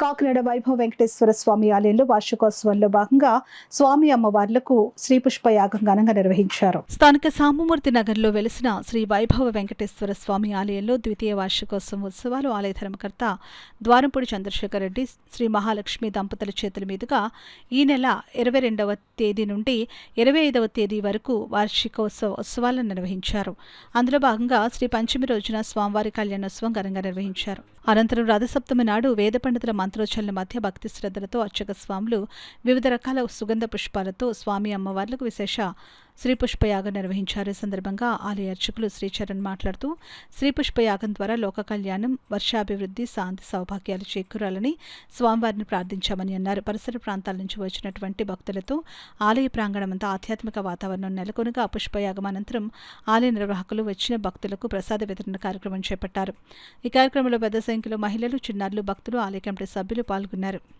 కాకినాడ వైభవ వెంకటేశ్వర స్వామి ఆలయంలో వార్షికోత్సవంలో భాగంగా స్వామి అమ్మవార్లకు శ్రీ పుష్ప యాగం ఘనంగా నిర్వహించారు. స్థానిక సామమూర్తి నగర్లో వెలిసిన శ్రీ వైభవ వెంకటేశ్వర స్వామి ఆలయంలో ద్వితీయ వార్షికోత్సవం ఉత్సవాలు ఆలయ ధర్మకర్త ద్వారంపూడి చంద్రశేఖర్ రెడ్డి శ్రీ మహాలక్ష్మి దంపతుల చేతుల మీదుగా ఈ నెల 22వ తేదీ నుండి 25వ తేదీ వరకు వార్షికోత్సవ ఉత్సవాలను నిర్వహించారు. అందులో భాగంగా శ్రీ పంచమి రోజున స్వామివారి కళ్యాణోత్సవం ఘనంగా నిర్వహించారు. అనంతరం రథసప్తమి నాడు వేద పండితుల మంత్రోచ్చరణల మధ్య భక్తి శ్రద్ధలతో అర్చక స్వాములు వివిధ రకాల సుగంధ పుష్పాలతో స్వామి అమ్మవార్లకు విశేష శ్రీ పుష్పయాగం నిర్వహించారు. ఈ సందర్భంగా ఆలయ అర్చకులు శ్రీచరణ్ మాట్లాడుతూ శ్రీ పుష్పయాగం ద్వారా లోక కళ్యాణం, వర్షాభివృద్ధి, శాంతి, సౌభాగ్యాలు చేకూరాలని స్వామివారిని ప్రార్థించామని అన్నారు. పరిసర ప్రాంతాల నుంచి వచ్చినటువంటి భక్తులతో ఆలయ ప్రాంగణమంతా ఆధ్యాత్మిక వాతావరణం నెలకొనగా పుష్పయాగం అనంతరం ఆలయ నిర్వాహకులు వచ్చిన భక్తులకు ప్రసాద వితరణ కార్యక్రమం చేపట్టారు. ఈ కార్యక్రమంలో పెద్ద సంఖ్యలో మహిళలు, చిన్నారులు, భక్తులు, ఆలయ కమిటీ సభ్యులు పాల్గొన్నారు.